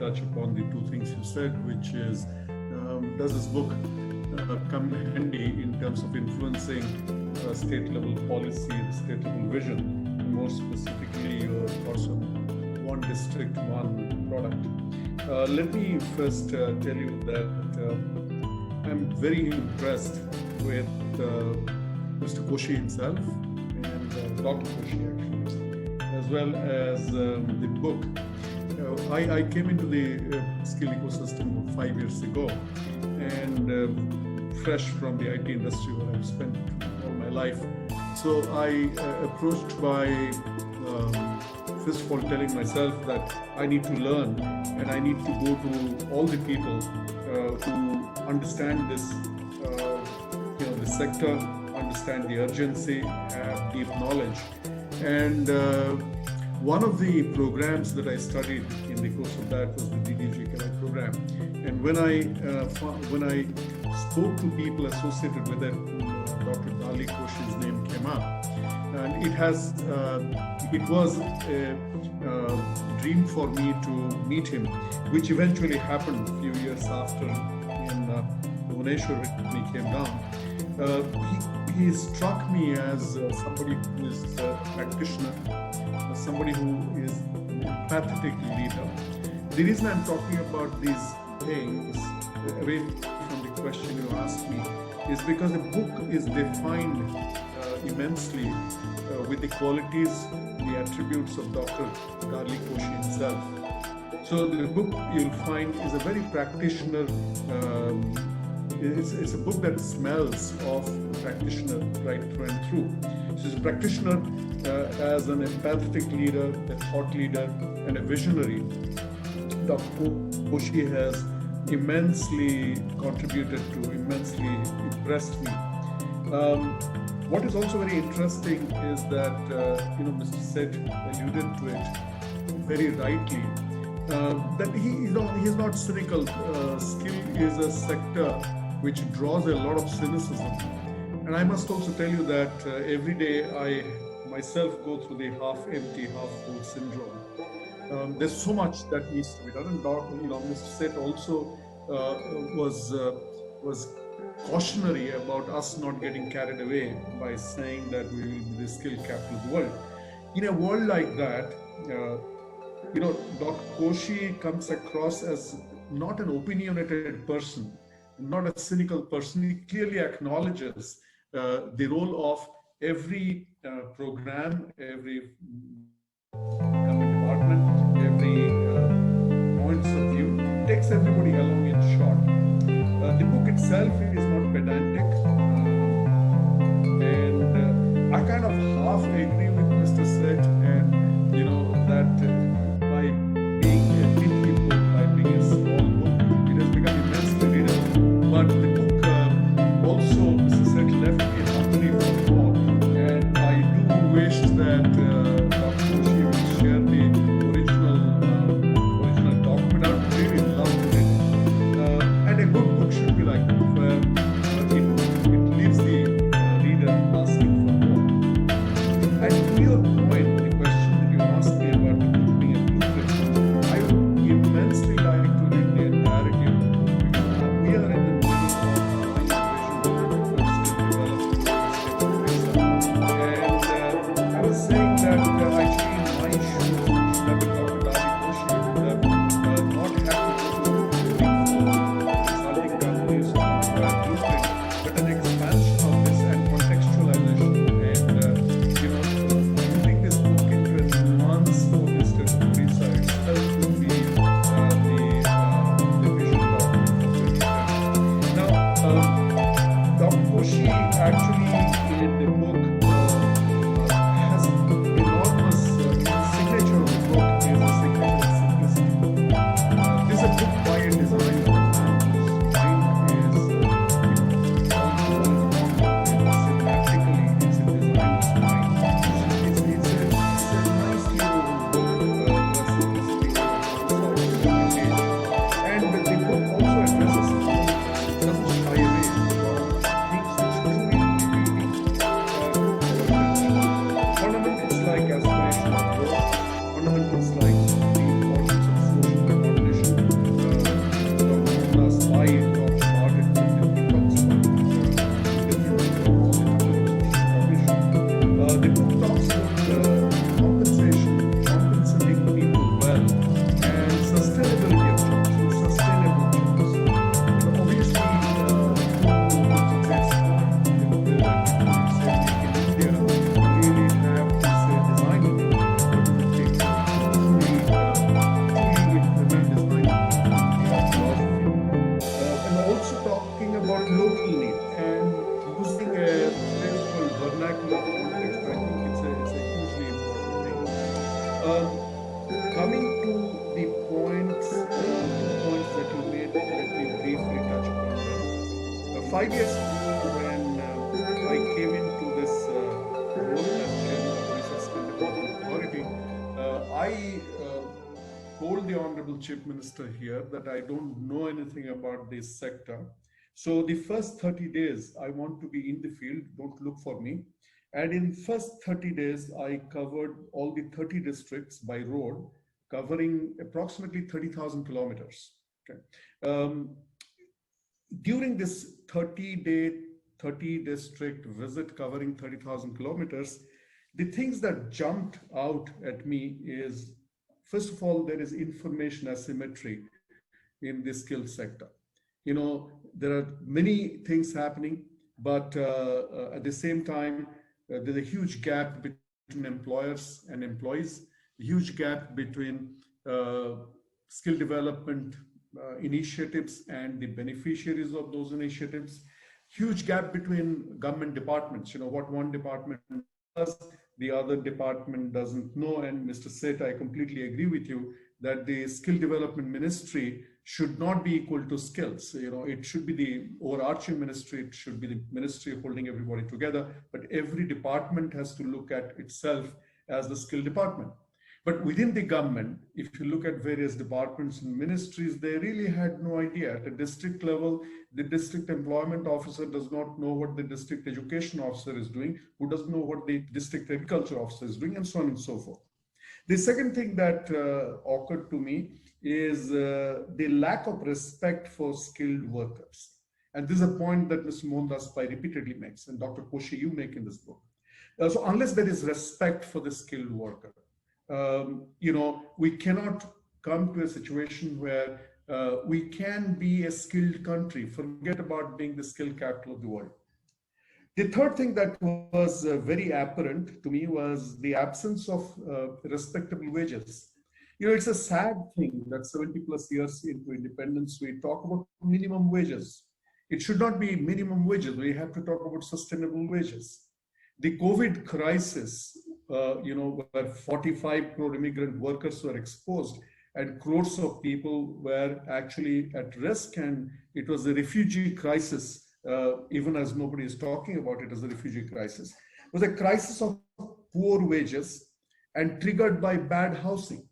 touch upon the two things you said, which is, does this book come handy in terms of influencing state level policy, the state level vision, and more specifically your thoughts on one district, one product. Let me first tell you that I'm very impressed with Mr. Koshy himself and Dr. Koshy actually, as well as the book. I came into the skill ecosystem 5 years ago, and fresh from the IT industry where I've spent all my life. So I approached by first of all telling myself that I need to learn and I need to go to all the people who understand this, the sector, understand the urgency, have deep knowledge. And one of the programs that I studied in the course of that was the DDG program. And when I spoke to people associated with it, Dr. Darlik Koshy's name came up, and it was a dream for me to meet him, which eventually happened a few years after in Bhubaneswar when he came down. He struck me as somebody who is a practitioner, somebody who is an empathetic leader. The reason I'm talking about these things, away from the question you asked me, is because the book is defined immensely with the qualities, the attributes of Dr. Darlik Koshy himself. So the book you'll find is a very practitioner. It's a book that smells of practitioner right through and through. So he's a practitioner as an empathetic leader, a thought leader, and a visionary. Dr. Koshy has immensely contributed to, immensely impressed me. What is also very interesting is that, Mr. Seth alluded to it very rightly, that he's not cynical. Skill is a sector which draws a lot of cynicism. And I must also tell you that every day I myself go through the half empty, half full syndrome. There's so much that needs to be done. And Mr. Seth also was cautionary about us not getting carried away by saying that we will be the skill capital of the world. In a world like that, Dr. Koshy comes across as not an opinionated person, not a cynical person. He clearly acknowledges the role of every program, every government department, every points of view, takes everybody along in short. The book itself is not pedantic, and I kind of half agree with Mr. Seth, and that by being a nifty book, by being a small book, it has become immensely readable. But the book also, Mr. Seth left me hungry for more, and I do wish that Dr. Koshy will share the original document. I would really love it. And a good book should be like that, where it 5 years ago, when I came into this role as chairman of Odisha Skill Development Authority, I told the Honorable Chief Minister here that I don't know anything about this sector. So the first 30 days, I want to be in the field, don't look for me. And in first 30 days, I covered all the 30 districts by road, covering approximately 30,000 kilometers. Okay. During this 30 district visit covering 30,000 kilometers, the things that jumped out at me is, first of all, there is information asymmetry in the skill sector. You know, there are many things happening, but at the same time, there's a huge gap between employers and employees, a huge gap between skill development initiatives and the beneficiaries of those initiatives, huge gap between government departments. You know, what one department does, the other department doesn't know. And Mr. Seth, I completely agree with you that the skill development ministry should not be equal to skills. You know, it should be the overarching ministry. It should be the ministry holding everybody together. But every department has to look at itself as the skill department. But within the government, if you look at various departments and ministries, they really had no idea. At the district level, the district employment officer does not know what the district education officer is doing, who doesn't know what the district agriculture officer is doing, and so on and so forth. The second thing that occurred to me is the lack of respect for skilled workers. And this is a point that Mr. Mohandas Pai repeatedly makes, and Dr. Koshi, you make in this book. So unless there is respect for the skilled worker, you know, we cannot come to a situation where we can be a skilled country, forget about being the skill capital of the world. The third thing that was very apparent to me was the absence of respectable wages. You know, it's a sad thing that 70 plus years into independence, we talk about minimum wages. It should not be minimum wages. We have to talk about sustainable wages. The COVID crisis, you know, where 45 crore immigrant workers were exposed and crores of people were actually at risk, and it was a refugee crisis, even as nobody is talking about it as a refugee crisis. It was a crisis of poor wages and triggered by bad housing.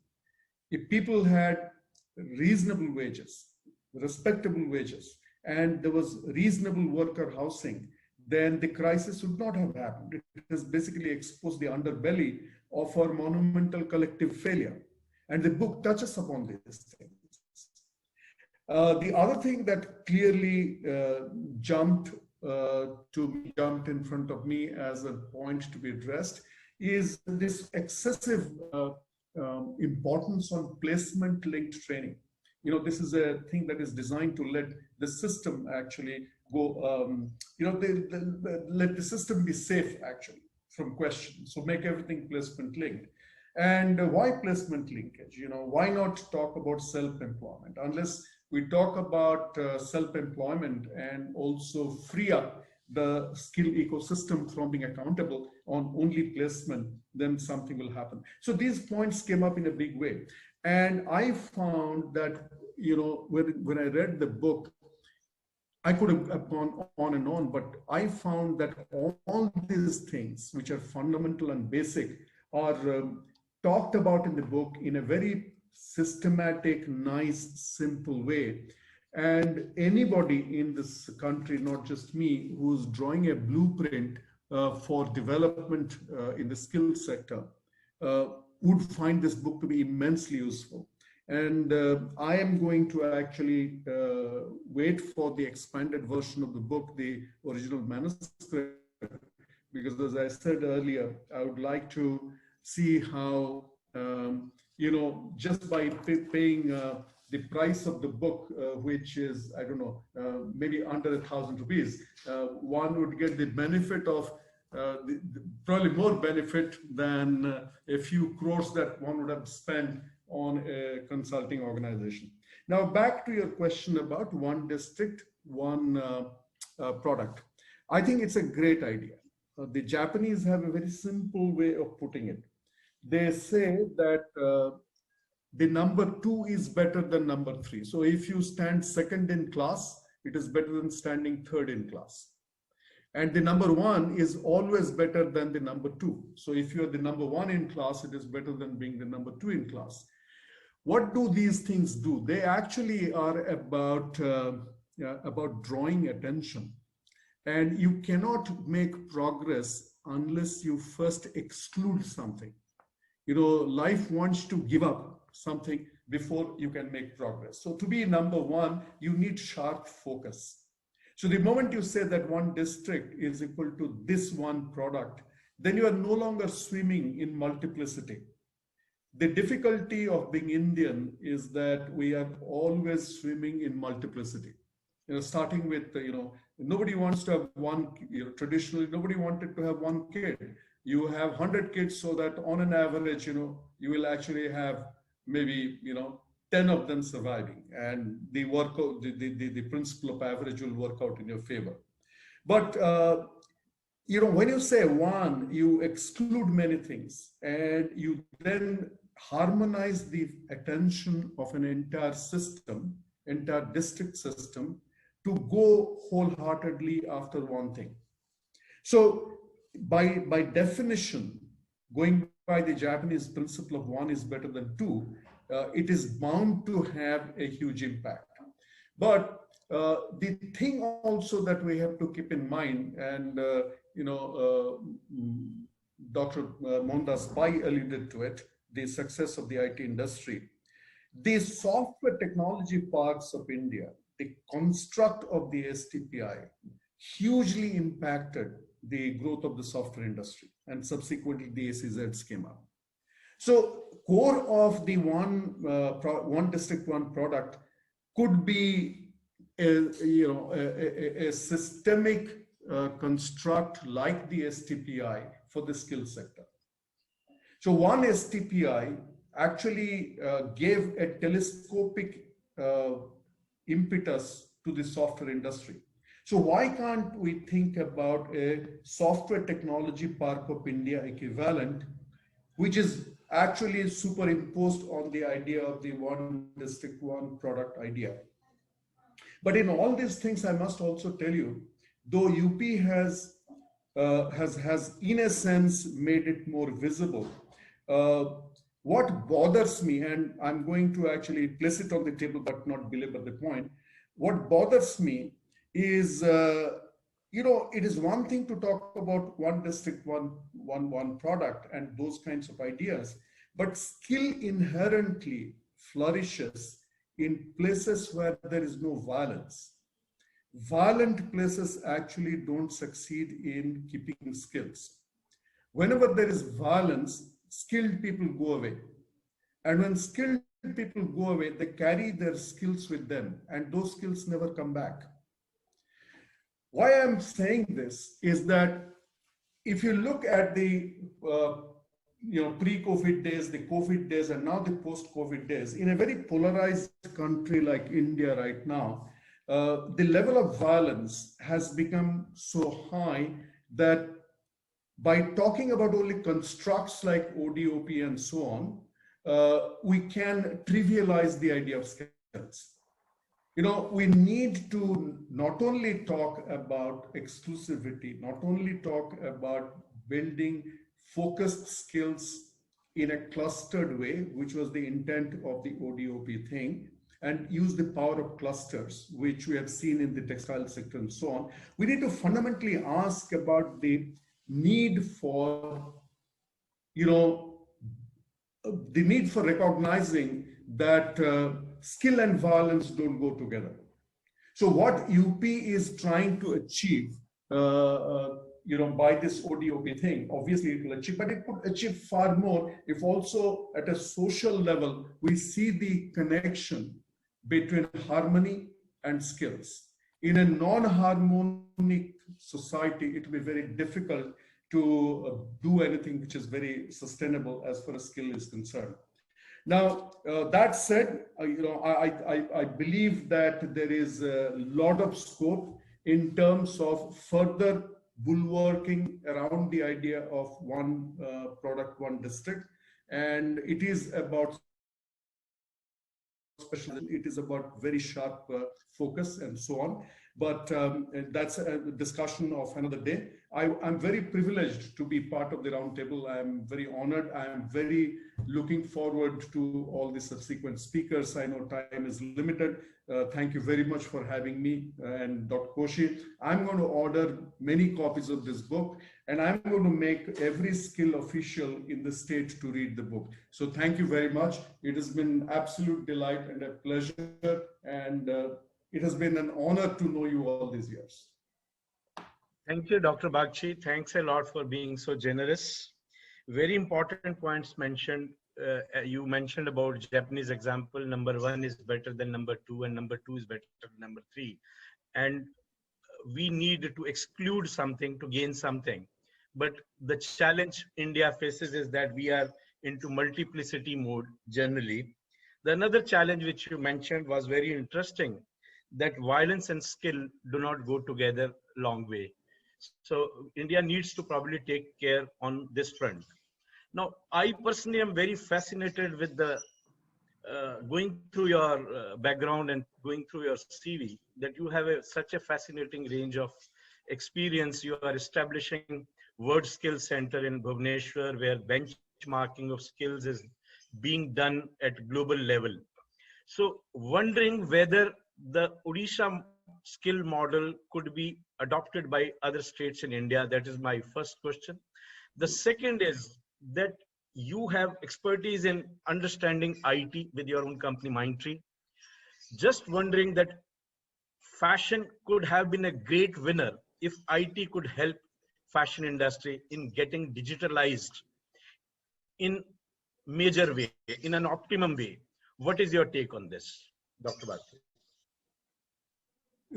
If people had reasonable wages, respectable wages, and there was reasonable worker housing, then the crisis would not have happened. It has basically exposed the underbelly of our monumental collective failure. And the book touches upon these things. The other thing that clearly jumped in front of me as a point to be addressed is this excessive importance on placement-linked training. You know, this is a thing that is designed to let the system actually go, you know, let the system be safe actually from questions. So make everything placement linked. And why placement linkage? You know, why not talk about self-employment? Unless we talk about self-employment and also free up the skill ecosystem from being accountable on only placement, then something will happen. So these points came up in a big way. And I found that, you know, when I read the book, I could have gone on and on, but I found that all these things, which are fundamental and basic, are talked about in the book in a very systematic, nice, simple way. And anybody in this country, not just me, who's drawing a blueprint for development in the skill sector, would find this book to be immensely useful. And I am going to actually wait for the expanded version of the book, the original manuscript, because as I said earlier, I would like to see how, you know, just by paying the price of the book, which is, I don't know, maybe under 1,000 rupees, one would get the benefit of probably more benefit than a few crores that one would have spent on a consulting organization. Now, back to your question about one district, one product. I think it's a great idea. The Japanese have a very simple way of putting it. They say that the number 2 is better than number 3. So if you stand second in class, it is better than standing third in class. And the number one is always better than the number two. So if you're the number one in class, it is better than being the number two in class. What do these things do? They actually are about drawing attention. And you cannot make progress unless you first exclude something. You know, life wants to give up something before you can make progress. So to be number one, you need sharp focus. So the moment you say that one district is equal to this one product, then you are no longer swimming in multiplicity. The difficulty of being Indian is that we are always swimming in multiplicity. You know, starting with, nobody wants to have one, traditionally, nobody wanted to have one kid. You have 100 kids so that on an average, you will actually have maybe, 10 of them surviving, and the principle of average will work out in your favor. But, when you say one, you exclude many things, and you then harmonize the attention of an entire system, entire district system, to go wholeheartedly after one thing. So by definition, going by the Japanese principle of one is better than two, it is bound to have a huge impact. But the thing also that we have to keep in mind, and Dr. Mohandas Pai alluded to it, the success of the IT industry. The software technology parks of India, the construct of the STPI, hugely impacted the growth of the software industry, and subsequently the ACZs came up. So core of the one district, one product could be a systemic construct like the STPI for the skill sector. So one STPI actually gave a telescopic impetus to the software industry. So why can't we think about a software technology park of India equivalent, which is actually superimposed on the idea of the one district, one product idea? But in all these things, I must also tell you, though UP has in a sense made it more visible, what bothers me, and I'm going to actually place it on the table but not belabor the point, what bothers me is, it is one thing to talk about one district, one product and those kinds of ideas, but skill inherently flourishes in places where there is no violence. Violent places actually don't succeed in keeping skills. Whenever there is violence, skilled people go away. And when skilled people go away, they carry their skills with them, and those skills never come back. Why I'm saying this is that if you look at the pre-COVID days, the COVID days, and now the post-COVID days, in a very polarized country like India right now, the level of violence has become so high that by talking about only constructs like ODOP and so on, we can trivialize the idea of skills. We need to not only talk about exclusivity, not only talk about building focused skills in a clustered way, which was the intent of the ODOP thing, and use the power of clusters, which we have seen in the textile sector and so on. We need to fundamentally ask about the need for, recognizing that skill and violence don't go together. So what UP is trying to achieve, by this ODOP thing, obviously it will achieve, but it could achieve far more if also at a social level, we see the connection between harmony and skills. In a non-harmonic society, it will be very difficult to do anything which is very sustainable as far as skill is concerned. Now, that said, I believe that there is a lot of scope in terms of further bulwarking around the idea of one product, one district, and it is about special. It is about very sharp focus and so on. But that's a discussion of another day. I'm very privileged to be part of the roundtable. I'm very honored. I'm very looking forward to all the subsequent speakers. I know time is limited. Thank you very much for having me and Dr. Koshi. I'm going to order many copies of this book, and I'm going to make every skill official in the state to read the book. So thank you very much. It has been an absolute delight and a pleasure, and it has been an honor to know you all these years. Thank you, Dr. Bagchi. Thanks a lot for being so generous. Very important points mentioned. You mentioned about Japanese example. Number 1 is better than number 2, and number 2 is better than number 3. And we need to exclude something to gain something. But the challenge India faces is that we are into multiplicity mode generally. The another challenge which you mentioned was very interesting, that violence and skill do not go together long way. So India needs to probably take care on this front. Now, I personally am very fascinated with the going through your background and going through your CV, that you have such a fascinating range of experience. You are establishing Word Skill Center in Bhubaneswar, where benchmarking of skills is being done at global level. So wondering whether the Odisha skill model could be adopted by other states in India. That is my first question. The second is that you have expertise in understanding IT with your own company, Mindtree. Just wondering that fashion could have been a great winner if IT could help fashion industry in getting digitalized in major way, in an optimum way. What is your take on this, Dr. Bagchi?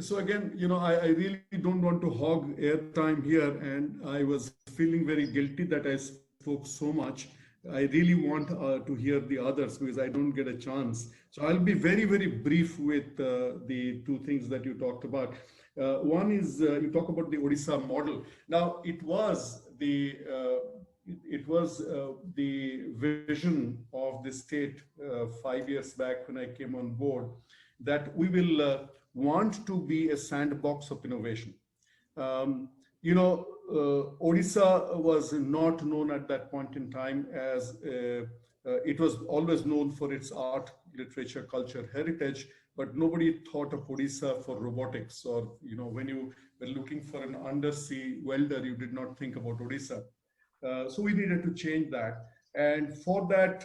So again, I really don't want to hog airtime here, and I was feeling very guilty that I spoke so much. I really want to hear the others because I don't get a chance. So I'll be very, very brief with the two things that you talked about. One is you talk about the Odisha model. Now, it was the vision of the state 5 years back when I came on board, that we will want to be a sandbox of innovation. Odisha was not known at that point in time as it was always known for its art, literature, culture, heritage, but nobody thought of Odisha for robotics, or when you were looking for an undersea welder, you did not think about Odisha. So we needed to change that. And for that,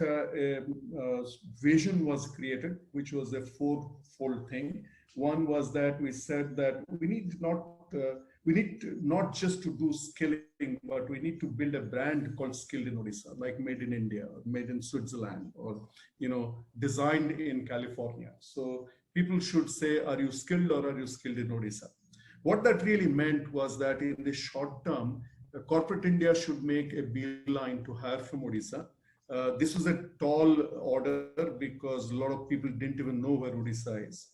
vision was created, which was a fourfold thing. One was that we said that we need not just to do skilling, but we need to build a brand called Skilled in Odisha, like made in India, or made in Switzerland, or designed in California. So people should say, are you skilled or are you skilled in Odisha? What that really meant was that in the short term, corporate India should make a beeline to hire from Odisha. This was a tall order because a lot of people didn't even know where Odisha is.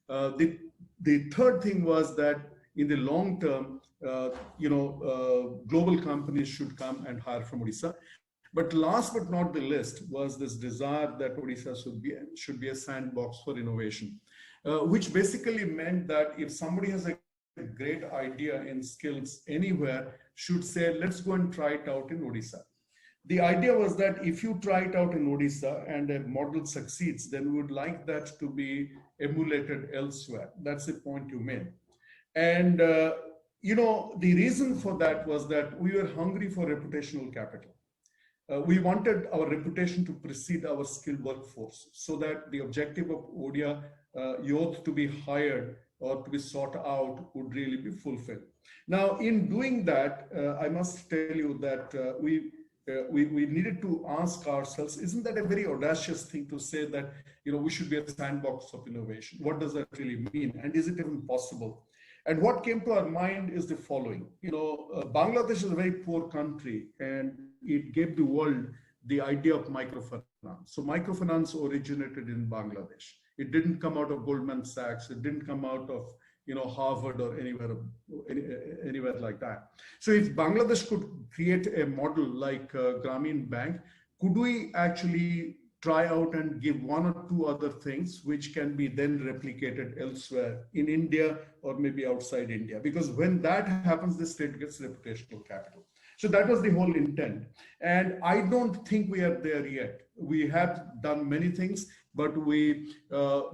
The third thing was that in the long term, global companies should come and hire from Odisha. But last but not the least was this desire that Odisha should be a sandbox for innovation, which basically meant that if somebody has a great idea in skills anywhere, should say, let's go and try it out in Odisha. The idea was that if you try it out in Odisha and a model succeeds, then we would like that to be emulated elsewhere. That's the point you made. And, the reason for that was that we were hungry for reputational capital. We wanted our reputation to precede our skilled workforce, so that the objective of Odia youth to be hired or to be sought out would really be fulfilled. Now, in doing that, I must tell you that we needed to ask ourselves, isn't that a very audacious thing to say that, we should be a sandbox of innovation? What does that really mean? And is it even possible? And what came to our mind is the following. Bangladesh is a very poor country, and it gave the world the idea of microfinance. So microfinance originated in Bangladesh. It didn't come out of Goldman Sachs. It didn't come out of Harvard or anywhere like that. So if Bangladesh could create a model like Grameen Bank, could we actually try out and give one or two other things which can be then replicated elsewhere in India or maybe outside India. Because when that happens, the state gets reputational capital. So that was the whole intent. And I don't think we are there yet. We have done many things, but we're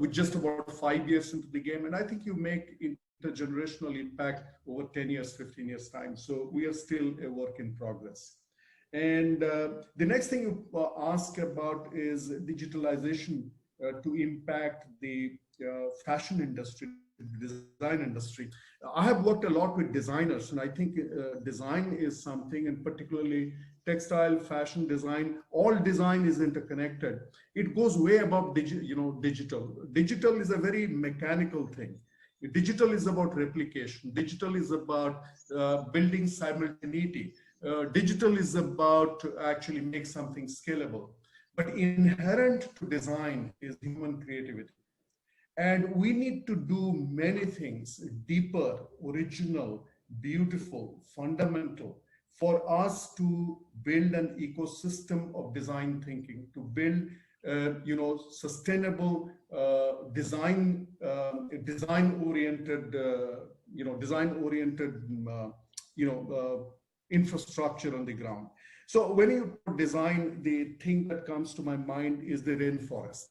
just about 5 years into the game. And I think you make intergenerational impact over 10 years, 15 years time. So we are still a work in progress. And the next thing you ask about is digitalization to impact the fashion industry, design industry. I have worked a lot with designers, and I think design is something, and particularly textile, fashion design, all design is interconnected. It goes way above digital. Digital is a very mechanical thing. Digital is about replication. Digital is about building simultaneity. Digital is about to actually make something scalable. But inherent to design is human creativity. And we need to do many things deeper, original, beautiful, fundamental for us to build an ecosystem of design thinking, to build sustainable design-oriented infrastructure on the ground. So when you design, the thing that comes to my mind is the rainforest.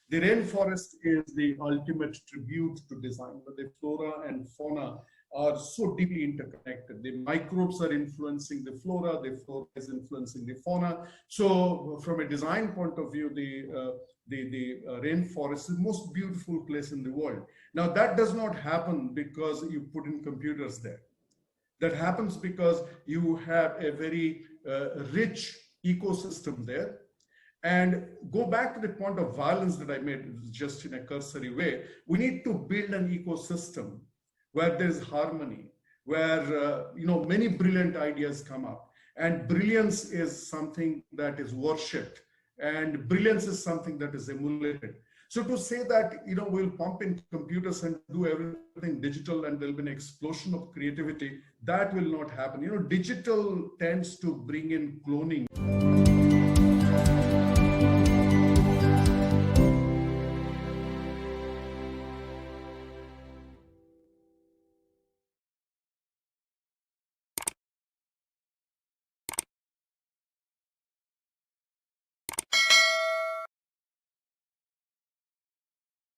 The rainforest is the ultimate tribute to design, but the flora and fauna are so deeply interconnected. The microbes are influencing the flora is influencing the fauna. So from a design point of view, the rainforest is the most beautiful place in the world. Now that does not happen because you put in computers there. That happens because you have a very rich ecosystem there. And go back to the point of violence that I made just in a cursory way. We need to build an ecosystem where there's harmony, where many brilliant ideas come up. And brilliance is something that is worshipped, and brilliance is something that is emulated. So to say that we'll pump in computers and do everything digital and there'll be an explosion of creativity, that will not happen. Digital tends to bring in cloning.